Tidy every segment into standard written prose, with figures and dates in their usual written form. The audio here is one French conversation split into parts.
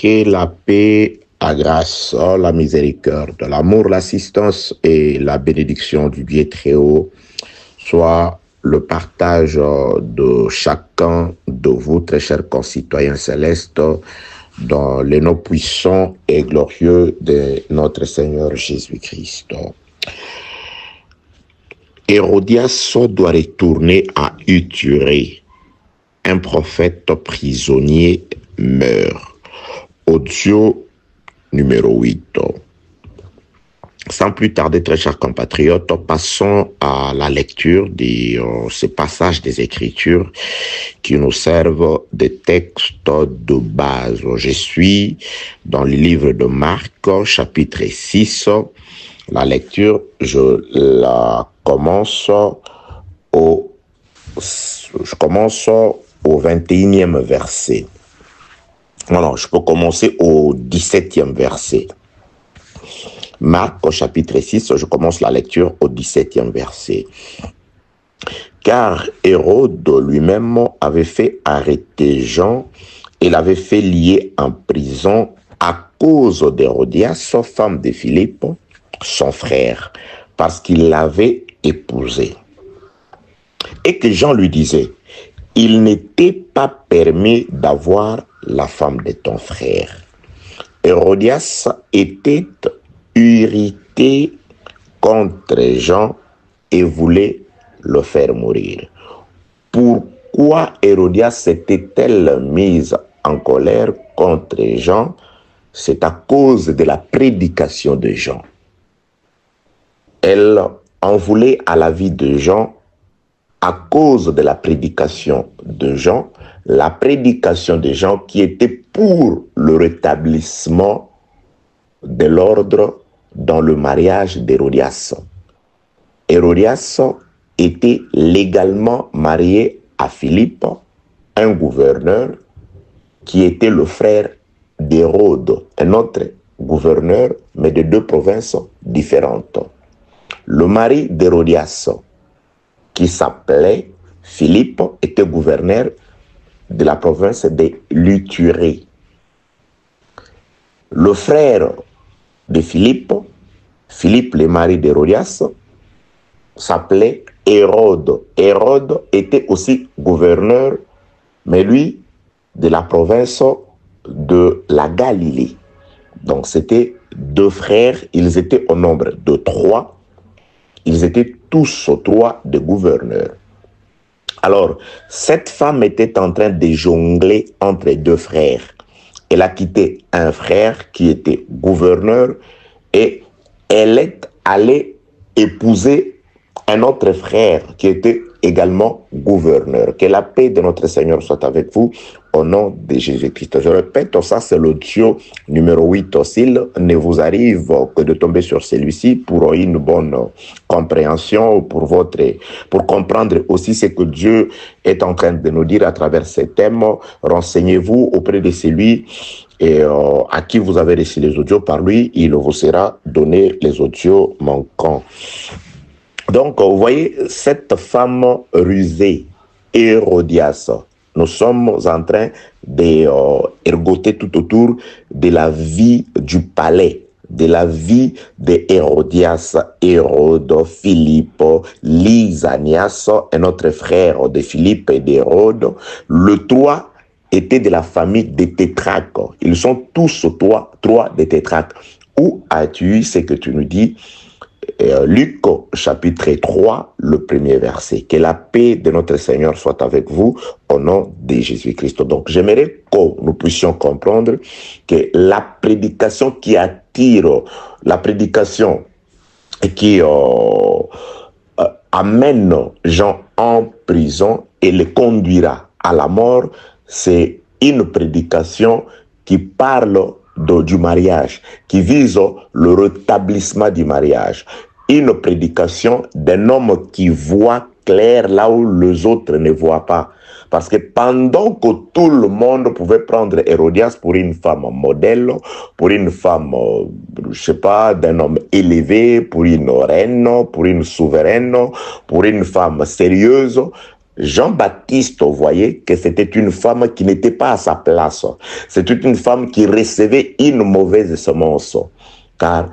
Que la paix, la grâce, la miséricorde, l'amour, l'assistance et la bénédiction du Dieu très haut soit le partage de chacun de vous, très chers concitoyens célestes, dans les noms puissants et glorieux de notre Seigneur Jésus-Christ. Hérodias doit retourner à Iturie. Un prophète prisonnier meurt. Audio numéro 8. Sans plus tarder, très chers compatriotes, passons à la lecture de ces passages des Écritures qui nous servent de textes de base. Je suis dans le livre de Marc, chapitre 6. La lecture, je commence au 21e verset. Non, je peux commencer au 17e verset. Marc, au chapitre 6, je commence la lecture au 17e verset. Car Hérode lui-même avait fait arrêter Jean et l'avait fait lier en prison à cause d'Hérodias, femme de Philippe, son frère, parce qu'il l'avait épousée. Et que Jean lui disait, il n'était pas permis d'avoir la femme de ton frère. Hérodias était irrité contre Jean et voulait le faire mourir. Pourquoi Hérodias s'était-elle mise en colère contre Jean? C'est à cause de la prédication de Jean. Elle en voulait à la vie de Jean à cause de la prédication de Jean, la prédication de Jean qui était pour le rétablissement de l'ordre dans le mariage d'Hérodias. Hérodias était légalement marié à Philippe, un gouverneur qui était le frère d'Hérode, un autre gouverneur, mais de deux provinces différentes. Le mari d'Hérodias, qui s'appelait Philippe, était gouverneur de la province de l'Iturie. Le frère de Philippe, Philippe le mari d'Hérodias, s'appelait Hérode. Hérode était aussi gouverneur, mais lui, de la province de la Galilée. Donc c'était deux frères, ils étaient au nombre de 3. Ils étaient tous trois des gouverneurs. Alors, cette femme était en train de jongler entre deux frères. Elle a quitté un frère qui était gouverneur et elle est allée épouser un autre frère qui était également gouverneur. Que la paix de notre Seigneur soit avec vous au nom de Jésus-Christ. Je répète, ça c'est l'audio numéro 8. S'il ne vous arrive que de tomber sur celui-ci pour une bonne compréhension, pour comprendre aussi ce que Dieu est en train de nous dire à travers ces thèmes, renseignez-vous auprès de celui à qui vous avez reçu les audios. Par lui, il vous sera donné les audios manquants. Donc, vous voyez, cette femme rusée, Hérodias, nous sommes en train d'ergoter tout autour de la vie du palais, de la vie de Hérodias, Hérode, Philippe, Lysanias, un autre frère de Philippe et d'Hérode. Le 3 était de la famille des tétrarques. Ils sont tous trois des tétrarques. Où as-tu eu ce que tu nous dis? Luc chapitre 3, le premier verset. Que la paix de notre Seigneur soit avec vous au nom de Jésus-Christ. Donc j'aimerais que nous puissions comprendre que la prédication qui attire, la prédication qui amène Jean en prison et le conduira à la mort, c'est une prédication qui parle du mariage, qui vise le rétablissement du mariage. Une prédication d'un homme qui voit clair là où les autres ne voient pas. Parce que pendant que tout le monde pouvait prendre Hérodias pour une femme modèle, pour une femme, je sais pas, d'un homme élevé, pour une reine, pour une souveraine, pour une femme sérieuse, Jean-Baptiste voyait que c'était une femme qui n'était pas à sa place. C'était une femme qui recevait une mauvaise semence. Car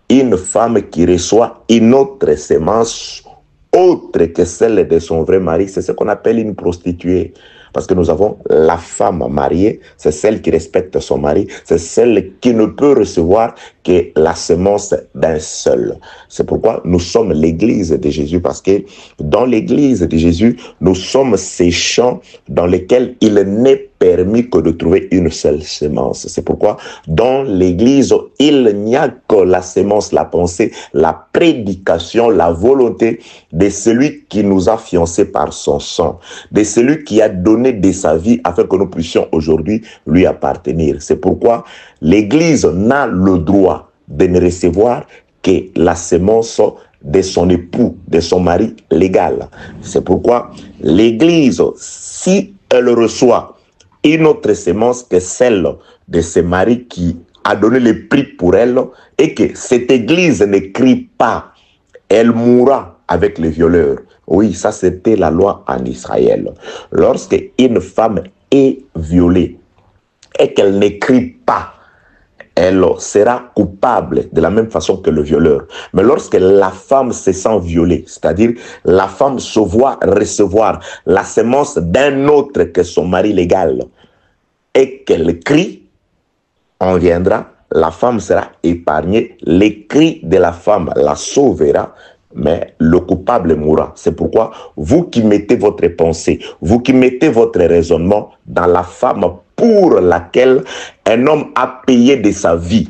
une femme qui reçoit une autre semence autre que celle de son vrai mari, c'est ce qu'on appelle une prostituée. Parce que nous avons la femme mariée, c'est celle qui respecte son mari, c'est celle qui ne peut recevoir que la semence d'un seul. C'est pourquoi nous sommes l'église de Jésus, parce que dans l'église de Jésus, nous sommes ces champs dans lesquels il n'est permis que de trouver une seule semence. C'est pourquoi dans l'église, il n'y a que la semence, la pensée, la prédication, la volonté de celui qui nous a fiancés par son sang, de celui qui a donné de sa vie afin que nous puissions aujourd'hui lui appartenir. C'est pourquoi l'église n'a le droit de ne recevoir que la semence de son époux, de son mari légal. C'est pourquoi l'église, si elle reçoit une autre semence que celle de ce mari qui a donné le prix pour elle, et que cette église ne crie pas, elle mourra avec les violeurs. Oui, ça c'était la loi en Israël. Lorsque une femme est violée et qu'elle ne crie pas, elle sera coupable de la même façon que le violeur. Mais lorsque la femme se sent violée, c'est-à-dire la femme se voit recevoir la semence d'un autre que son mari légal, et qu'elle crie, on viendra, la femme sera épargnée, les cris de la femme la sauvera, mais le coupable mourra. C'est pourquoi vous qui mettez votre pensée, vous qui mettez votre raisonnement dans la femme pour laquelle un homme a payé de sa vie,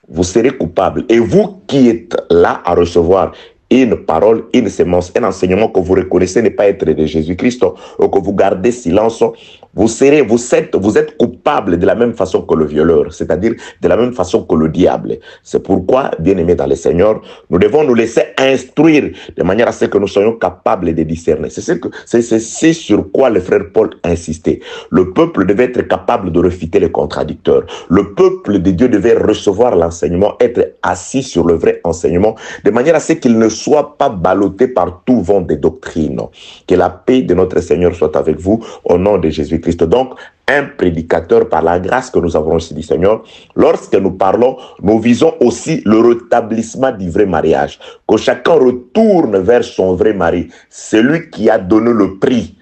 vous serez coupable. Et vous qui êtes là à recevoir une parole, une semence, un enseignement que vous reconnaissez ne pas être de Jésus-Christ, ou que vous gardez silence, vous êtes coupable de la même façon que le violeur, c'est-à-dire de la même façon que le diable. C'est pourquoi, bien-aimés dans le Seigneur, nous devons nous laisser instruire de manière à ce que nous soyons capables de discerner. C'est sur quoi le frère Paul insistait. Le peuple devait être capable de refuter les contradicteurs. Le peuple de Dieu devait recevoir l'enseignement, être assis sur le vrai enseignement, de manière à ce qu'il ne soit pas ballotté par tout vent de doctrine. Que la paix de notre Seigneur soit avec vous au nom de Jésus-Christ. Donc, un prédicateur, par la grâce que nous avons reçue du Seigneur, lorsque nous parlons, nous visons aussi le rétablissement du vrai mariage. Que chacun retourne vers son vrai mari, celui qui a donné le prix.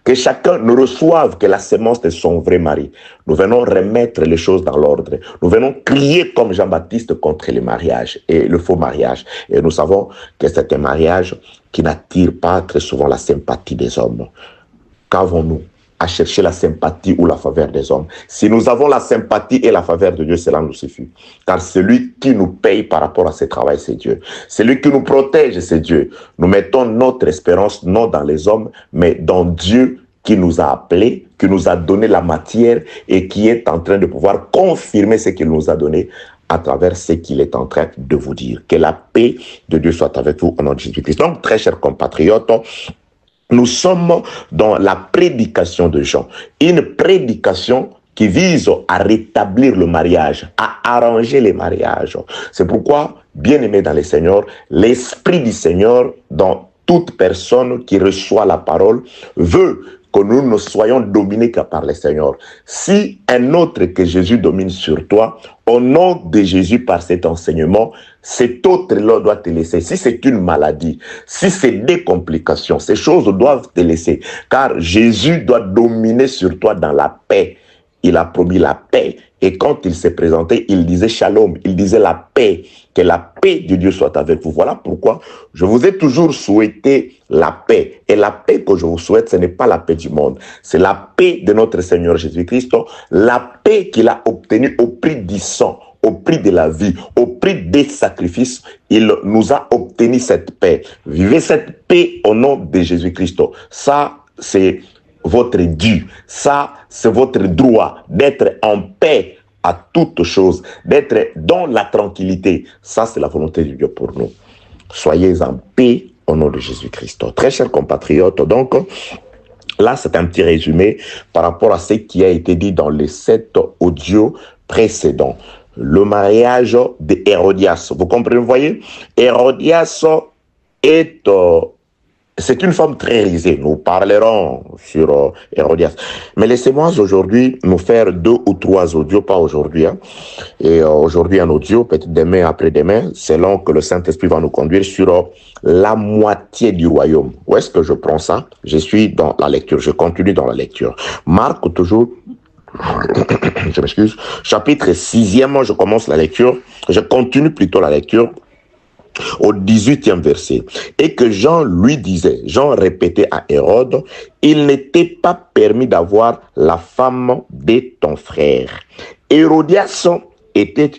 Que chacun ne reçoive que la semence de son vrai mari. Nous venons remettre les choses dans l'ordre. Nous venons crier comme Jean-Baptiste contre le mariage et le faux mariage. Et nous savons que c'est un mariage qui n'attire pas très souvent la sympathie des hommes. Qu'avons-nous à chercher la sympathie ou la faveur des hommes? Si nous avons la sympathie et la faveur de Dieu, cela nous suffit. Car celui qui nous paye par rapport à ce travail, c'est Dieu. Celui qui nous protège, c'est Dieu. Nous mettons notre espérance non dans les hommes, mais dans Dieu qui nous a appelés, qui nous a donné la matière et qui est en train de pouvoir confirmer ce qu'il nous a donné à travers ce qu'il est en train de vous dire. Que la paix de Dieu soit avec vous au nom de Jésus-Christ. Donc, très chers compatriotes, nous sommes dans la prédication de Jean. Une prédication qui vise à rétablir le mariage, à arranger les mariages. C'est pourquoi, bien aimé dans le Seigneur, l'Esprit du Seigneur, dans toute personne qui reçoit la parole, veut que nous ne soyons dominés que par le Seigneur. Si un autre que Jésus domine sur toi, au nom de Jésus par cet enseignement, cet autre-là doit te laisser. Si c'est une maladie, si c'est des complications, ces choses doivent te laisser. Car Jésus doit dominer sur toi dans la paix. Il a promis la paix. Et quand il s'est présenté, il disait shalom, il disait la paix, que la paix de Dieu soit avec vous. Voilà pourquoi je vous ai toujours souhaité la paix. Et la paix que je vous souhaite, ce n'est pas la paix du monde. C'est la paix de notre Seigneur Jésus-Christ, la paix qu'il a obtenue au prix du sang, au prix de la vie, au prix des sacrifices. Il nous a obtenu cette paix. Vivez cette paix au nom de Jésus-Christ. Ça, c'est votre dû, ça c'est votre droit d'être en paix à toute chose, d'être dans la tranquillité. Ça c'est la volonté de Dieu pour nous. Soyez en paix au nom de Jésus-Christ. Très chers compatriotes, donc là c'est un petit résumé par rapport à ce qui a été dit dans les 7 audios précédents. Le mariage d'Hérodias, vous comprenez, vous voyez, Hérodias est C'est une femme très risée. Nous parlerons sur Hérodias. Mais laissez-moi aujourd'hui nous faire 2 ou 3 audios, pas aujourd'hui. Hein. Et aujourd'hui un audio, peut-être demain, après-demain, selon que le Saint-Esprit va nous conduire sur la moitié du royaume. Où est-ce que je prends ça? Je suis dans la lecture, je continue dans la lecture. Marc, toujours, je m'excuse, chapitre 6e, je commence la lecture, je continue plutôt la lecture. Au 18e verset, et que Jean lui disait, Jean répétait à Hérode, il n'était pas permis d'avoir la femme de ton frère. Hérodias était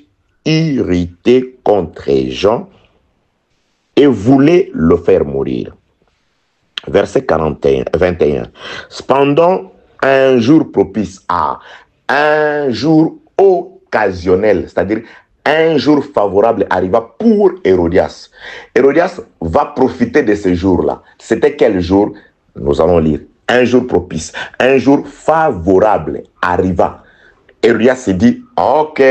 irrité contre Jean et voulait le faire mourir. Verset 21. Cependant, un jour propice à un jour occasionnel, c'est-à-dire un jour favorable arriva pour Hérodias. Hérodias va profiter de ce jour-là. C'était quel jour? Nous allons lire. Un jour propice, un jour favorable arriva. Hérodias s'est dit, ok,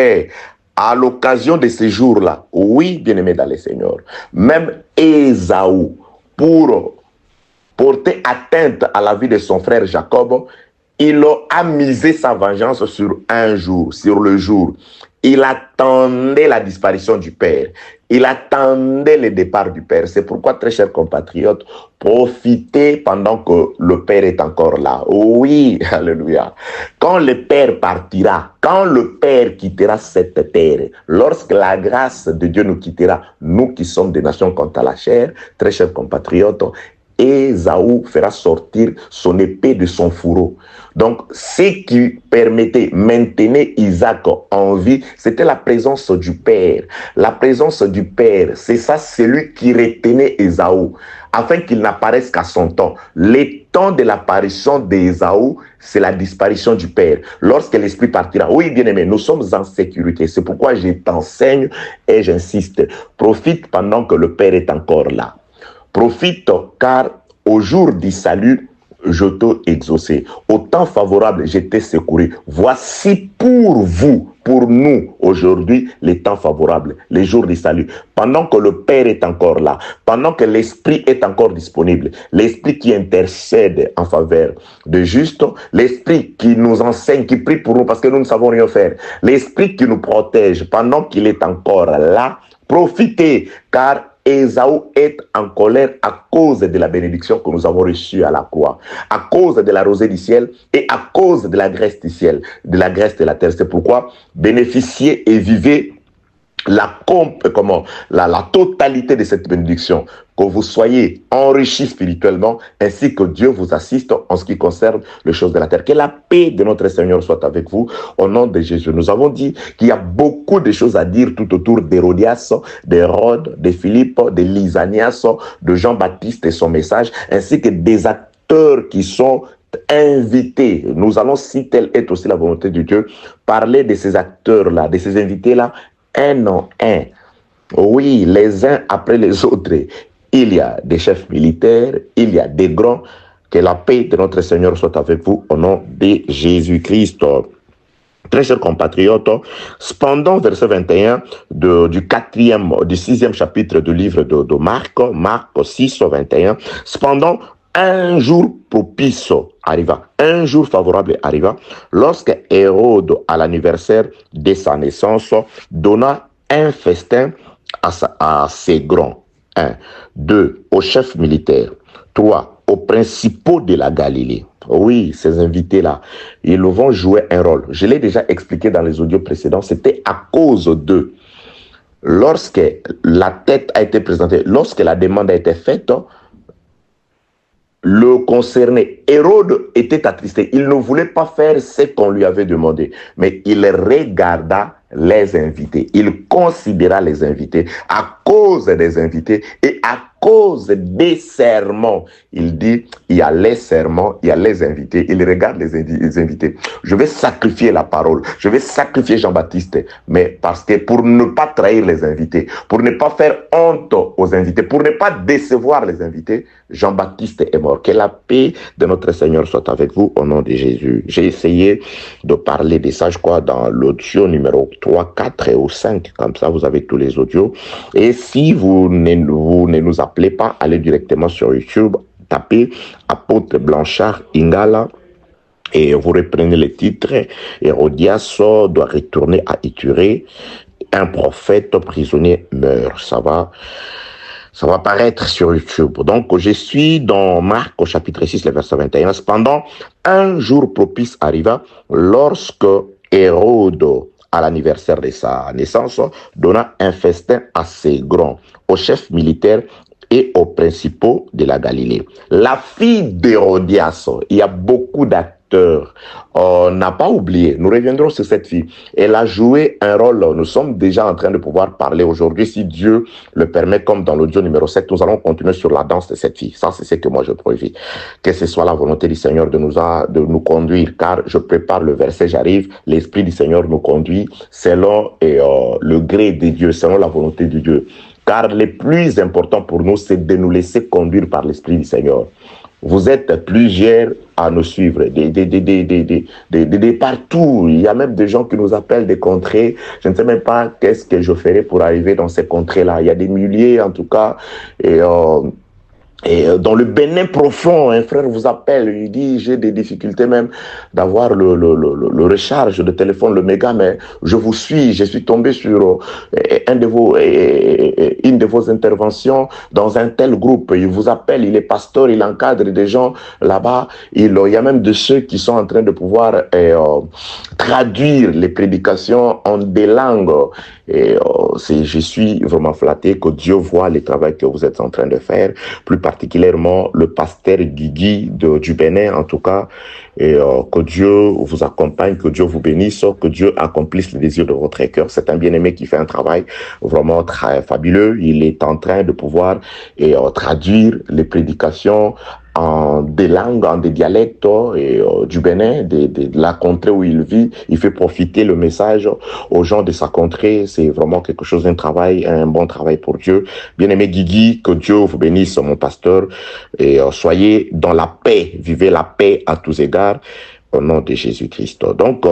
à l'occasion de ce jour-là, oui, bien-aimé dans le Seigneur, même Ésaü, pour porter atteinte à la vie de son frère Jacob, il a misé sa vengeance sur un jour, sur le jour. Il attendait la disparition du Père. Il attendait le départ du Père. C'est pourquoi, très chers compatriotes, profitez pendant que le Père est encore là. Oui, alléluia. Quand le Père partira, quand le Père quittera cette terre, lorsque la grâce de Dieu nous quittera, nous qui sommes des nations quant à la chair, très chers compatriotes, Ésaü fera sortir son épée de son fourreau. Donc, ce qui permettait, maintenir Isaac en vie, c'était la présence du Père. La présence du Père, c'est ça, c'est lui qui retenait Ésaü, afin qu'il n'apparaisse qu'à son temps. Le temps de l'apparition d'Ésaü, c'est la disparition du Père. Lorsque l'Esprit partira, oui, bien-aimé, nous sommes en sécurité. C'est pourquoi je t'enseigne et j'insiste. Profite pendant que le Père est encore là. Profite, car au jour du salut, je t'ai exaucé. Au temps favorable, je t'ai secouru. Voici pour vous, pour nous, aujourd'hui, les temps favorables, les jours du salut. Pendant que le Père est encore là, pendant que l'Esprit est encore disponible, l'Esprit qui intercède en faveur de juste, l'Esprit qui nous enseigne, qui prie pour nous parce que nous ne savons rien faire, l'Esprit qui nous protège pendant qu'il est encore là, profitez, car Ésaü est en colère à cause de la bénédiction que nous avons reçue à la croix, à cause de la rosée du ciel et à cause de la graisse du ciel, de la graisse de la terre. C'est pourquoi bénéficiez et vivez la totalité de cette bénédiction, que vous soyez enrichis spirituellement, ainsi que Dieu vous assiste en ce qui concerne les choses de la terre. Que la paix de notre Seigneur soit avec vous, au nom de Jésus. Nous avons dit qu'il y a beaucoup de choses à dire tout autour d'Hérodias, d'Hérode, de Philippe, de Lysanias, de Jean-Baptiste et son message, ainsi que des acteurs qui sont invités. Nous allons, si telle est aussi la volonté de Dieu, parler de ces acteurs-là, de ces invités-là, un en un. Oui, les uns après les autres. Il y a des chefs militaires, il y a des grands. Que la paix de notre Seigneur soit avec vous au nom de Jésus-Christ. Très chers compatriotes, cependant, verset 21 du 6e chapitre du livre de Marc, Marc 6, 21, cependant, un jour propice arriva, un jour favorable arriva, lorsque Hérode, à l'anniversaire de sa naissance, donna un festin à ses grands. 1. 2. Aux chefs militaires. 3. Aux principaux de la Galilée. Oui, ces invités-là, ils vont jouer un rôle. Je l'ai déjà expliqué dans les audios précédents, c'était à cause d'eux. Lorsque la tête a été présentée, lorsque la demande a été faite, le concerné, Hérode, était attristé. Il ne voulait pas faire ce qu'on lui avait demandé, mais il regarda les invités. Il considéra les invités à cause des invités et à cause des serments. Il dit, il y a les serments, il y a les invités. Il regarde les invités. Je vais sacrifier la parole. Je vais sacrifier Jean-Baptiste. Mais parce que pour ne pas trahir les invités, pour ne pas faire honte aux invités, pour ne pas décevoir les invités, Jean-Baptiste est mort. Que la paix de notre Seigneur soit avec vous au nom de Jésus. J'ai essayé de parler de ça, je crois, dans l'audio numéro 3, 4 et 5. Comme ça, vous avez tous les audios. Et si vous ne nous appelez pas, allez directement sur YouTube, tapez apôtre Blanchard Ingala et vous reprenez les titres. Hérodias doit retourner à Ithurée. Un prophète prisonnier meurt. Ça va paraître sur YouTube. Donc, je suis dans Marc au chapitre 6, le verset 21. Cependant, un jour propice arriva lorsque Hérode, à l'anniversaire de sa naissance, donna un festin assez grand aux chefs militaires et aux principaux de la Galilée. La fille d'Hérodias, il y a beaucoup d'acteurs. On n'a pas oublié, nous reviendrons sur cette fille. Elle a joué un rôle, nous sommes déjà en train de pouvoir parler aujourd'hui, si Dieu le permet, comme dans l'audio numéro 7, nous allons continuer sur la danse de cette fille. Ça, c'est ce que moi je prévis. Que ce soit la volonté du Seigneur de nous conduire, car je prépare le verset, j'arrive, l'Esprit du Seigneur nous conduit selon le gré de Dieu, selon la volonté de Dieu. Car le plus important pour nous, c'est de nous laisser conduire par l'Esprit du Seigneur. Vous êtes plusieurs à nous suivre, de partout. Il y a même des gens qui nous appellent des contrées. Je ne sais même pas qu'est-ce que je ferai pour arriver dans ces contrées-là. Il y a des milliers, en tout cas, et dans le Bénin profond, un frère vous appelle, il dit j'ai des difficultés même d'avoir le recharge de téléphone, le méga, mais je vous suis, je suis tombé sur une de vos interventions dans un tel groupe. Il vous appelle, il est pasteur, il encadre des gens là-bas. Il y a même de ceux qui sont en train de pouvoir traduire les prédications en des langues. Et je suis vraiment flatté que Dieu voit le travail que vous êtes en train de faire, plus particulièrement le pasteur Guigui du Bénin en tout cas, et que Dieu vous accompagne, que Dieu vous bénisse, que Dieu accomplisse les désirs de votre cœur. C'est un bien-aimé qui fait un travail vraiment très fabuleux. Il est en train de pouvoir traduire les prédications en des langues, en des dialectes du Bénin, de la contrée où il vit. Il fait profiter le message aux gens de sa contrée. C'est vraiment quelque chose, un bon travail pour Dieu. Bien-aimé Guigui, que Dieu vous bénisse, mon pasteur, et soyez dans la paix, vivez la paix à tous égards, au nom de Jésus-Christ. Donc,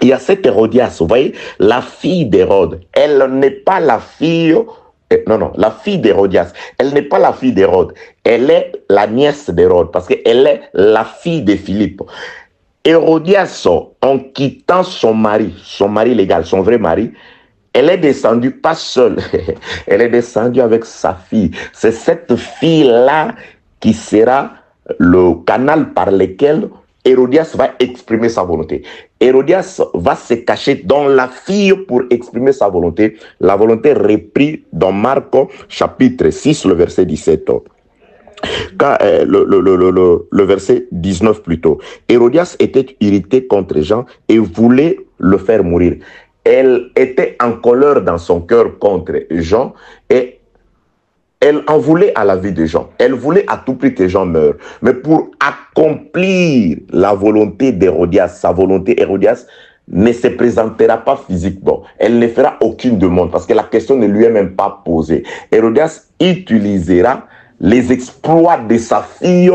il y a cette Hérodias, vous voyez, la fille d'Hérode, elle n'est pas la fille... Non, la fille d'Hérodias, elle n'est pas la fille d'Hérode, elle est la nièce d'Hérode, parce qu'elle est la fille de Philippe. Hérodias, en quittant son mari légal, son vrai mari, elle est descendue pas seule, elle est descendue avec sa fille. C'est cette fille-là qui sera le canal par lequel Hérodias va exprimer sa volonté. Hérodias va se cacher dans la fille pour exprimer sa volonté. La volonté reprise dans Marc chapitre 6, le verset 17. Le verset 19 plutôt. Hérodias était irritée contre Jean et voulait le faire mourir. Elle était en colère dans son cœur contre Jean et elle en voulait à la vie des gens. Elle voulait à tout prix que Jean meure. Mais pour accomplir la volonté d'Hérodias, sa volonté, Hérodias ne se présentera pas physiquement. Elle ne fera aucune demande parce que la question ne lui est même pas posée. Hérodias utilisera les exploits de sa fille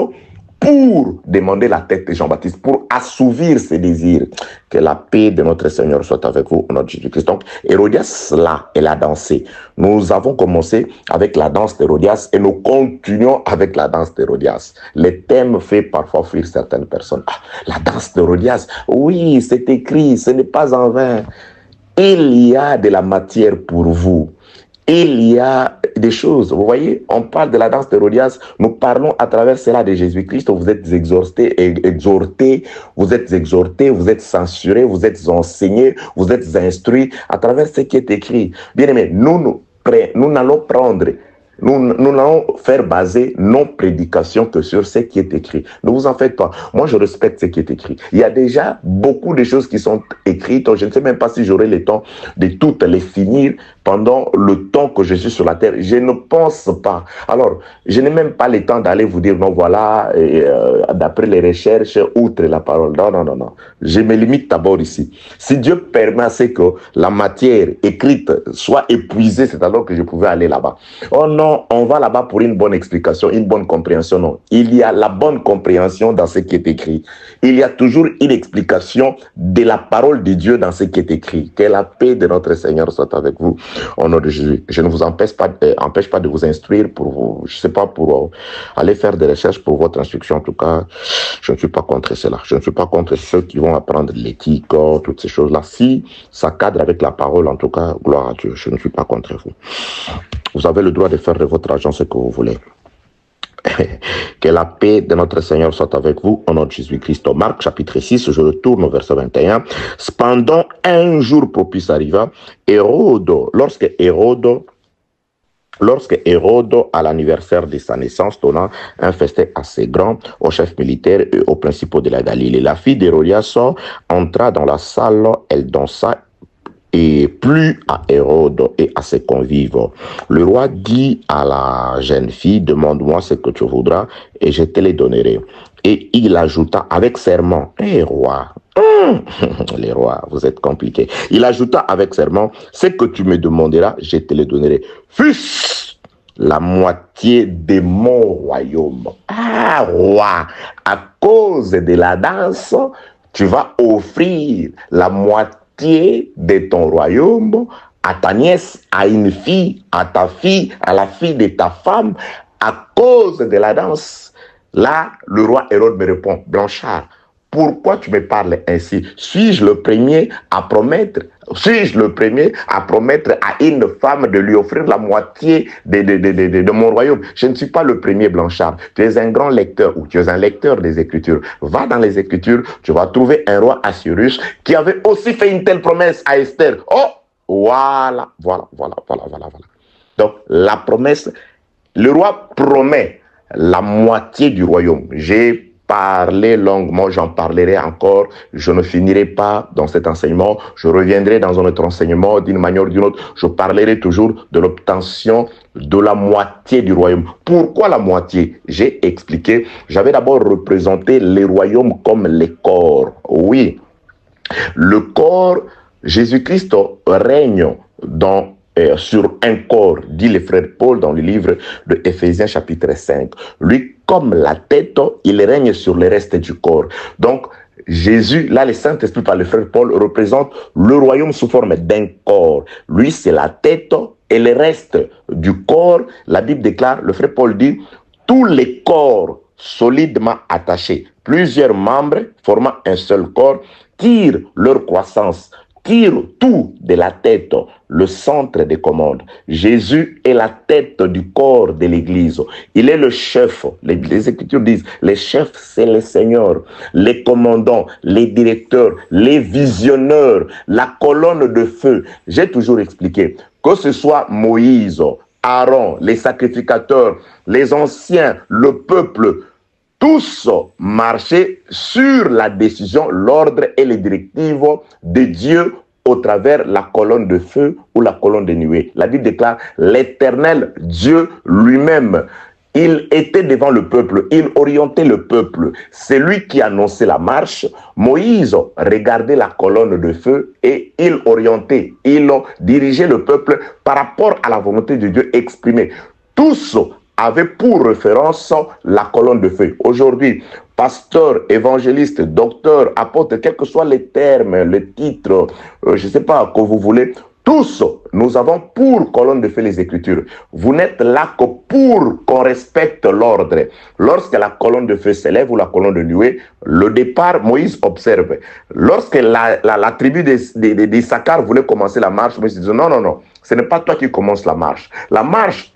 pour demander la tête de Jean-Baptiste, pour assouvir ses désirs. Que la paix de notre Seigneur soit avec vous, au nom de Jésus-Christ. Donc, Hérodias, là, elle a dansé. Nous avons commencé avec la danse d'Hérodias et nous continuons avec la danse d'Hérodias. Le thème fait parfois fuir certaines personnes. Ah, la danse d'Hérodias, oui, c'est écrit, ce n'est pas en vain. Il y a de la matière pour vous. Il y a des choses, vous voyez, on parle de la danse d'Hérodias, nous parlons à travers cela de Jésus-Christ, vous êtes exhortés, vous êtes censurés, vous êtes enseignés, vous êtes instruits à travers ce qui est écrit. Bien aimé, nous n'allons prendre, nous n'allons faire baser nos prédications que sur ce qui est écrit. Ne vous en faites pas. Moi, je respecte ce qui est écrit. Il y a déjà beaucoup de choses qui sont écrites. Je ne sais même pas si j'aurai le temps de toutes les finir pendant le temps que je suis sur la terre. Je ne pense pas. Alors, je n'ai même pas le temps d'aller vous dire, non, voilà, d'après les recherches, outre la parole. Non. Je me limite d'abord ici. Si Dieu permet à ce que la matière écrite soit épuisée, c'est alors que je pouvais aller là-bas. Oh non, on va là-bas pour une bonne explication, une bonne compréhension. Non, il y a la bonne compréhension dans ce qui est écrit. Il y a toujours une explication de la parole de Dieu dans ce qui est écrit. Que la paix de notre Seigneur soit avec vous. Au nom de Jésus, je ne vous empêche pas de vous instruire pour vous, je sais pas, pour aller faire des recherches pour votre instruction. En tout cas, je ne suis pas contre cela. Je ne suis pas contre ceux qui vont apprendre l'éthique, toutes ces choses-là. Si ça cadre avec la parole, en tout cas, gloire à Dieu. Je ne suis pas contre vous. Vous avez le droit de faire de votre argent ce que vous voulez. Que la paix de notre Seigneur soit avec vous, au nom de Jésus-Christ. Marc chapitre 6, je retourne au verset 21. Cependant, un jour propice arriva, lorsque Hérode, à l'anniversaire de sa naissance, donna un festin assez grand aux chefs militaires et aux principaux de la Galilée. La fille d'Hérodias entra dans la salle, elle dansa et plut à Hérode et à ses convives. Le roi dit à la jeune fille, demande-moi ce que tu voudras et je te les donnerai. Et il ajouta avec serment, roi, les rois, vous êtes compliqués. Il ajouta avec serment, ce que tu me demanderas, je te le donnerai. Fût-ce la moitié de mon royaume. Ah, roi, à cause de la danse, tu vas offrir la moitié de ton royaume à ta nièce, à une fille, à ta fille, à la fille de ta femme, à cause de la danse. Là, le roi Hérode me répond, Blanchard, pourquoi tu me parles ainsi? Suis-je le premier à promettre à une femme de lui offrir la moitié de mon royaume? Je ne suis pas le premier, Blanchard. Tu es un grand lecteur ou tu es un lecteur des Écritures. Va dans les Écritures, tu vas trouver un roi Assuérus qui avait aussi fait une telle promesse à Esther. Oh, voilà. Donc, la promesse, le roi promet la moitié du royaume. J'ai parlé longuement, j'en parlerai encore, je ne finirai pas dans cet enseignement, je reviendrai dans un autre enseignement d'une manière ou d'une autre, je parlerai toujours de l'obtention de la moitié du royaume. Pourquoi la moitié? J'ai expliqué, j'avais d'abord représenté les royaumes comme les corps. Oui, le corps, Jésus-Christ règne sur un corps, dit le frère Paul dans le livre de Éphésiens chapitre 5. Lui, comme la tête, il règne sur le reste du corps. Donc, Jésus, là, le Saint-Esprit par le frère Paul représente le royaume sous forme d'un corps. Lui, c'est la tête et le reste du corps. La Bible déclare, le frère Paul dit, tous les corps solidement attachés, plusieurs membres formant un seul corps, tirent leur croissance, tire tout de la tête, le centre des commandes. Jésus est la tête du corps de l'Église. Il est le chef. Les Écritures disent, les chefs, c'est le Seigneur. Les commandants, les directeurs, les visionneurs, la colonne de feu. J'ai toujours expliqué, que ce soit Moïse, Aaron, les sacrificateurs, les anciens, le peuple, tous marchaient sur la décision, l'ordre et les directives de Dieu au travers la colonne de feu ou la colonne de nuée. La Bible déclare l'Éternel Dieu lui-même. Il était devant le peuple, il orientait le peuple. C'est lui qui annonçait la marche. Moïse regardait la colonne de feu et il orientait, il dirigeait le peuple par rapport à la volonté de Dieu exprimée. Tous avait pour référence la colonne de feu. Aujourd'hui, pasteur, évangéliste, docteur, apôtre, quels que soient les termes, les titres, je ne sais pas, que vous voulez, tous, nous avons pour colonne de feu les Écritures. Vous n'êtes là que pour qu'on respecte l'ordre. Lorsque la colonne de feu s'élève ou la colonne de nuée, le départ, Moïse observe. Lorsque la tribu d'Issachar voulait commencer la marche, Moïse disait non, ce n'est pas toi qui commences la marche. La marche,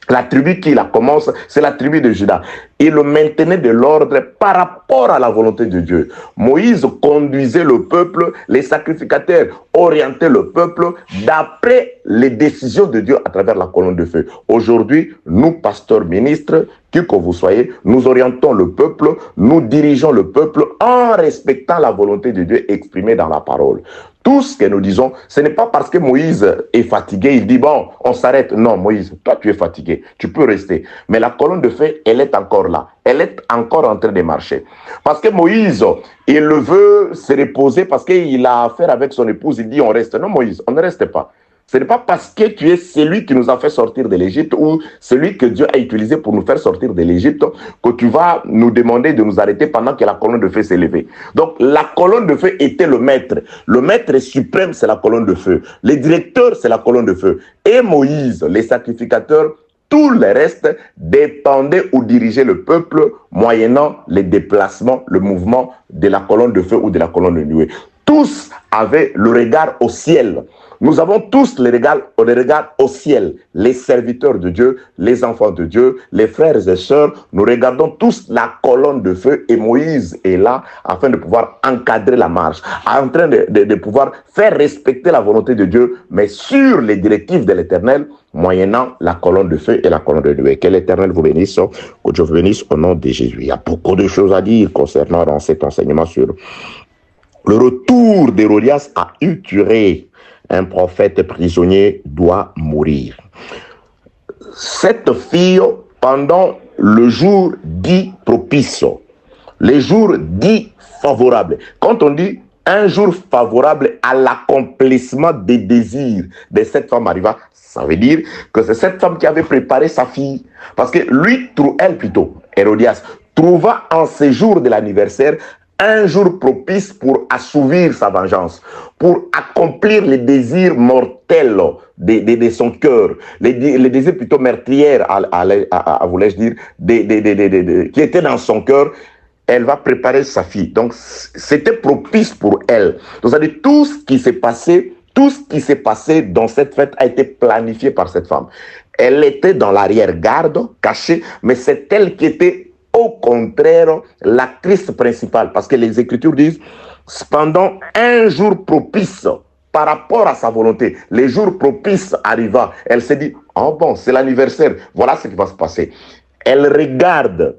la tribu qui la commence, c'est la tribu de Juda. Il maintenait de l'ordre par rapport à la volonté de Dieu. Moïse conduisait le peuple, les sacrificateurs orientaient le peuple d'après les décisions de Dieu à travers la colonne de feu. Aujourd'hui, nous, pasteurs, ministres, qui que vous soyez, nous orientons le peuple, nous dirigeons le peuple en respectant la volonté de Dieu exprimée dans la parole. Tout ce que nous disons, ce n'est pas parce que Moïse est fatigué, il dit, bon, on s'arrête. Non, Moïse, toi tu es fatigué, tu peux rester. Mais la colonne de feu, elle est encore là. Elle est encore en train de marcher. Parce que Moïse, il veut se reposer parce qu'il a affaire avec son épouse, il dit, on reste. Non, Moïse, on ne reste pas. Ce n'est pas parce que tu es celui qui nous a fait sortir de l'Égypte ou celui que Dieu a utilisé pour nous faire sortir de l'Égypte que tu vas nous demander de nous arrêter pendant que la colonne de feu s'est levée. Donc, la colonne de feu était le maître. Le maître suprême, c'est la colonne de feu. Le directeur, c'est la colonne de feu. Et Moïse, les sacrificateurs, tout le reste dépendait ou dirigeait le peuple moyennant les déplacements, le mouvement de la colonne de feu ou de la colonne de nuée. Tous avaient le regard au ciel. Nous avons tous le regard au ciel. Les serviteurs de Dieu, les enfants de Dieu, les frères et sœurs, nous regardons tous la colonne de feu et Moïse est là afin de pouvoir encadrer la marche, en train de pouvoir faire respecter la volonté de Dieu, mais sur les directives de l'Éternel, moyennant la colonne de feu et la colonne de nuée. Que l'Éternel vous bénisse, que Dieu vous bénisse au nom de Jésus. Il y a beaucoup de choses à dire concernant dans cet enseignement sur le retour d'Hérodias à Uturée. Un prophète prisonnier doit mourir. Cette fille, pendant le jour dit propice, les jours dits favorables, quand on dit un jour favorable à l'accomplissement des désirs de cette femme arriva, ça veut dire que c'est cette femme qui avait préparé sa fille. Parce que elle plutôt, Hérodias, trouva en ces jours de l'anniversaire un jour propice pour assouvir sa vengeance, pour accomplir les désirs mortels de son cœur, les désirs plutôt meurtrières, voulais-je dire, qui étaient dans son cœur. Elle va préparer sa fille. Donc, c'était propice pour elle. Donc, c'est-à-dire tout ce qui s'est passé dans cette fête a été planifié par cette femme. Elle était dans l'arrière-garde, cachée, mais c'est elle qui était au contraire l'actrice principale, parce que les Écritures disent, pendant un jour propice, par rapport à sa volonté, les jours propices arriva, elle s'est dit, oh bon, c'est l'anniversaire, voilà ce qui va se passer. Elle regarde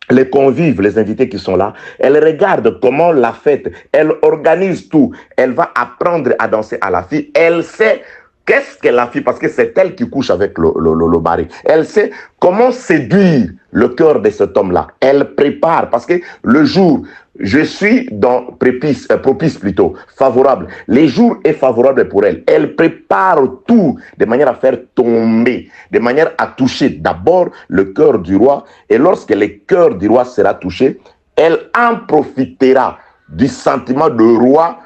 les convives, les invités qui sont là, elle regarde comment la fête, elle organise tout, elle va apprendre à danser à la fille, elle sait qu'est-ce qu'elle a fait, parce que c'est elle qui couche avec le mari. Elle sait comment séduire le cœur de cet homme-là. Elle prépare, parce que le jour, je suis dans propice plutôt, favorable. Les jours est favorable pour elle. Elle prépare tout de manière à faire tomber, de manière à toucher d'abord le cœur du roi. Et lorsque le cœur du roi sera touché, elle en profitera du sentiment de roi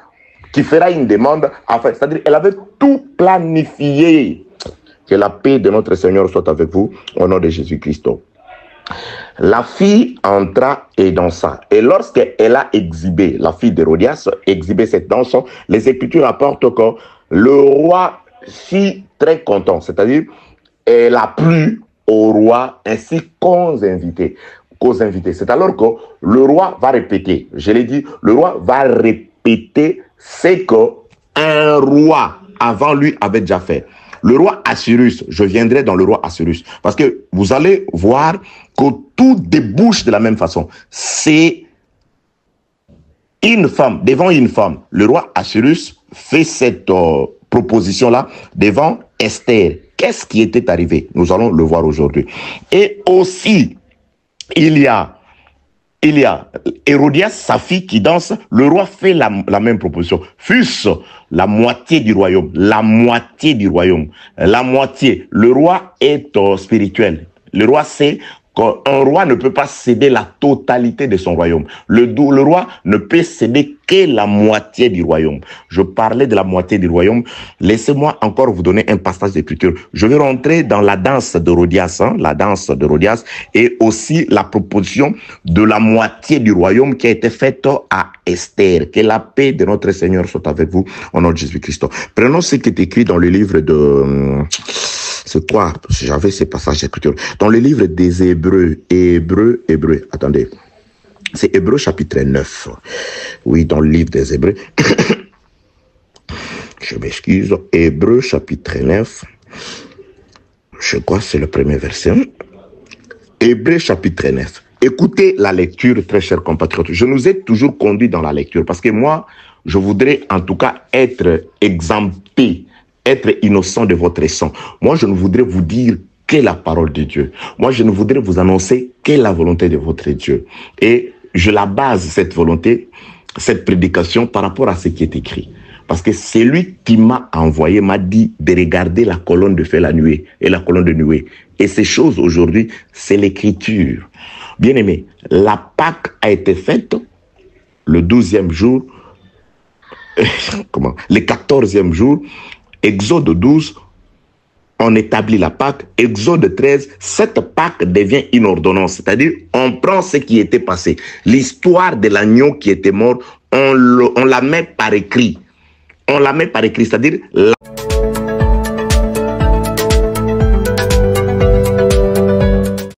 qui fera une demande, enfin, c'est-à-dire elle avait tout planifié. Que la paix de notre Seigneur soit avec vous, au nom de Jésus-Christ. La fille entra et dansa. Et lorsqu'elle a exhibé, la fille d'Hérodias, exhibé cette danse, les Écritures rapportent que le roi fut très content. C'est-à-dire, elle a plu au roi ainsi qu'aux invités. C'est alors que le roi va répéter. Je l'ai dit, le roi va répéter ce qu'un roi avant lui avait déjà fait. Le roi Assyrus, je viendrai dans le roi Assyrus, parce que vous allez voir que tout débouche de la même façon. C'est une femme, devant une femme. Le roi Assyrus fait cette proposition-là devant Esther. Qu'est-ce qui était arrivé? Nous allons le voir aujourd'hui. Et aussi, il y a Hérodias, sa fille qui danse. Le roi fait la même proposition. Fût-ce la moitié du royaume, la moitié du royaume, la moitié. Le roi est spirituel. Le roi sait qu'un roi ne peut pas céder la totalité de son royaume. Le roi ne peut céder que la moitié du royaume. Je parlais de la moitié du royaume. Laissez-moi encore vous donner un passage d'écriture. Je vais rentrer dans la danse d'Hérodias, la danse d'Hérodias, et aussi la proposition de la moitié du royaume qui a été faite à Esther. Que la paix de notre Seigneur soit avec vous, au nom de Jésus-Christ. Prenons ce qui est écrit dans le livre de... C'est quoi? J'avais ces passages d'écriture. Dans le livre des Hébreux. Attendez. C'est Hébreux chapitre 9. Oui, dans le livre des Hébreux. Je m'excuse. Hébreux chapitre 9. Je crois que c'est le premier verset. Hébreux chapitre 9. Écoutez la lecture, très chers compatriotes. Je nous ai toujours conduit dans la lecture parce que moi, je voudrais en tout cas être exempté, être innocent de votre sang. Moi, je ne voudrais vous dire qu'est la parole de Dieu. Moi, je ne voudrais vous annoncer qu'est la volonté de votre Dieu. Et je la base, cette volonté, cette prédication, par rapport à ce qui est écrit. Parce que c'est lui qui m'a envoyé, m'a dit de regarder la colonne de feu la nuée et la colonne de nuée. Et ces choses aujourd'hui, c'est l'écriture. Bien aimé, la Pâque a été faite le 12e jour, le 14e jour, Exode 12, on établit la Pâque. Exode 13, cette Pâque devient une ordonnance, c'est-à-dire on prend ce qui était passé. L'histoire de l'agneau qui était mort, on la met par écrit. On la met par écrit, c'est-à-dire